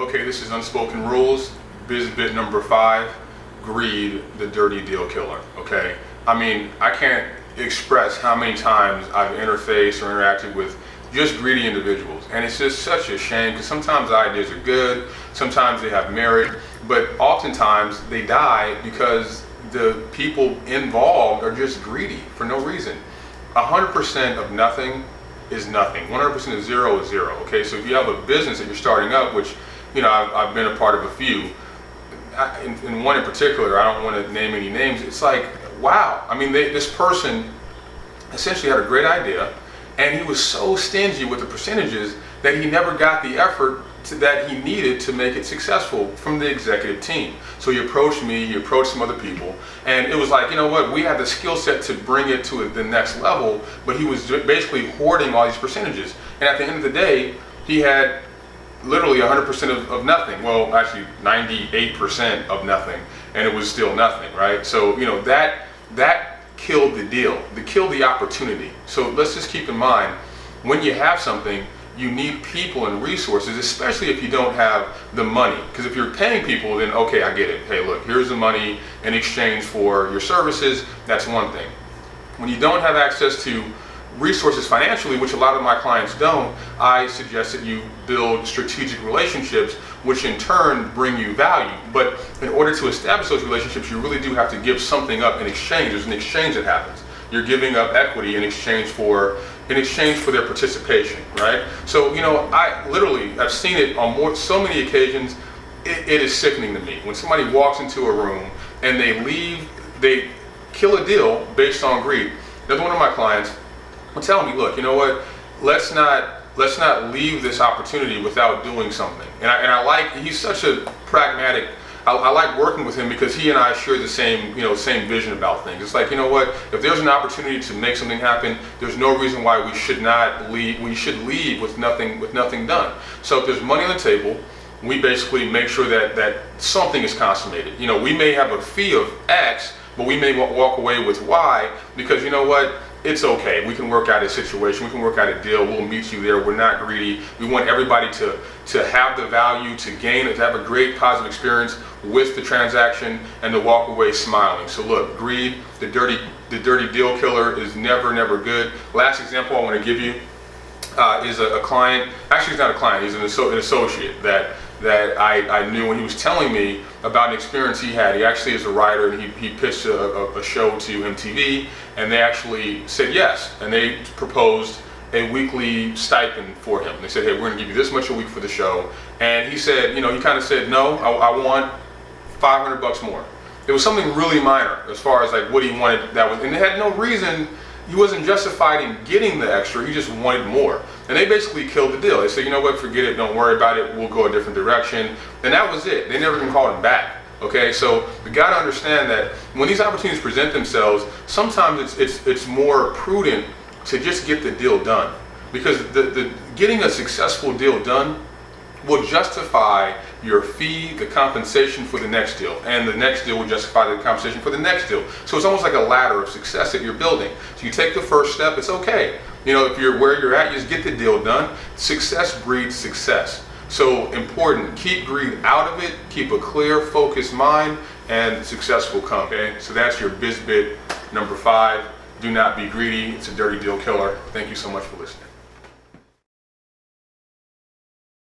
Okay, this is Unspoken Rules, BizBit number 5, greed, the dirty deal killer, okay? I mean, I can't express how many times I've interfaced or interacted with just greedy individuals. And it's just such a shame because sometimes the ideas are good, sometimes they have merit, but oftentimes they die because the people involved are just greedy for no reason. 100% of nothing is nothing. 100% of zero is zero, okay? So if you have a business that you're starting up, which, you know, I've been a part of a few, in one in particular, I don't want to name any names, it's like, wow. I mean, this person essentially had a great idea, and he was so stingy with the percentages that he never got the effort that he needed to make it successful from the executive team. So he approached me, he approached some other people, and it was like, you know what, we had the skill set to bring it to the next level, but he was basically hoarding all these percentages. And at the end of the day, he had literally 100% of nothing. Well, actually 98% of nothing, and it was still nothing, right? So, you know, that killed the deal, killed the opportunity. So let's just keep in mind, when you have something, you need people and resources, especially if you don't have the money. Because if you're paying people, then okay, I get it. Hey, look, here's the money in exchange for your services. That's one thing. When you don't have access to resources financially, which a lot of my clients don't, I suggest that you build strategic relationships, which in turn bring you value. But in order to establish those relationships, you really do have to give something up in exchange. There's an exchange that happens. You're giving up equity in exchange for their participation, right? So, you know, I've seen it on so many occasions. It is sickening to me when somebody walks into a room and they kill a deal based on greed. Another one of my clients will tell me, look, you know what? Let's not leave this opportunity without doing something. And he's such a pragmatic. I like working with him because he and I share the same vision about things. It's like, you know what, if there's an opportunity to make something happen, there's no reason why we should not leave. We should leave with nothing done. So if there's money on the table, we basically make sure that something is consummated. You know, we may have a fee of X, but we may walk away with Y because, you know what, it's okay. We can work out a situation. We can work out a deal. We'll meet you there. We're not greedy. We want everybody to have the value, to gain it, to have a great positive experience with the transaction, and to walk away smiling. So look, greed, the dirty deal killer, is never good. Last example I want to give you is a client. Actually, he's not a client. He's an associate that I knew when he was telling me about an experience he had. He actually is a writer, and he pitched a show to MTV, and they actually said yes, and they proposed a weekly stipend for him. They said, hey, we're going to give you this much a week for the show. And he said, you know, he kind of said, no, I want $500 more. It was something really minor as far as like what he wanted. And it had no reason. He wasn't justified in getting the extra. He just wanted more. And they basically killed the deal. They said, you know what, forget it, don't worry about it, we'll go a different direction. And that was it. They never even called him back. Okay, so we got to understand that when these opportunities present themselves, sometimes it's more prudent to just get the deal done, because the getting a successful deal done will justify your fee, the compensation for the next deal, and the next deal will justify the compensation for the next deal. So it's almost like a ladder of success that you're building. So you take the first step, it's okay. You know, if you're where you're at, you just get the deal done. Success breeds success. So important, keep greed out of it, keep a clear, focused mind, and success will come, okay? So that's your BizBit number 5. Do not be greedy. It's a dirty deal killer. Thank you so much for listening.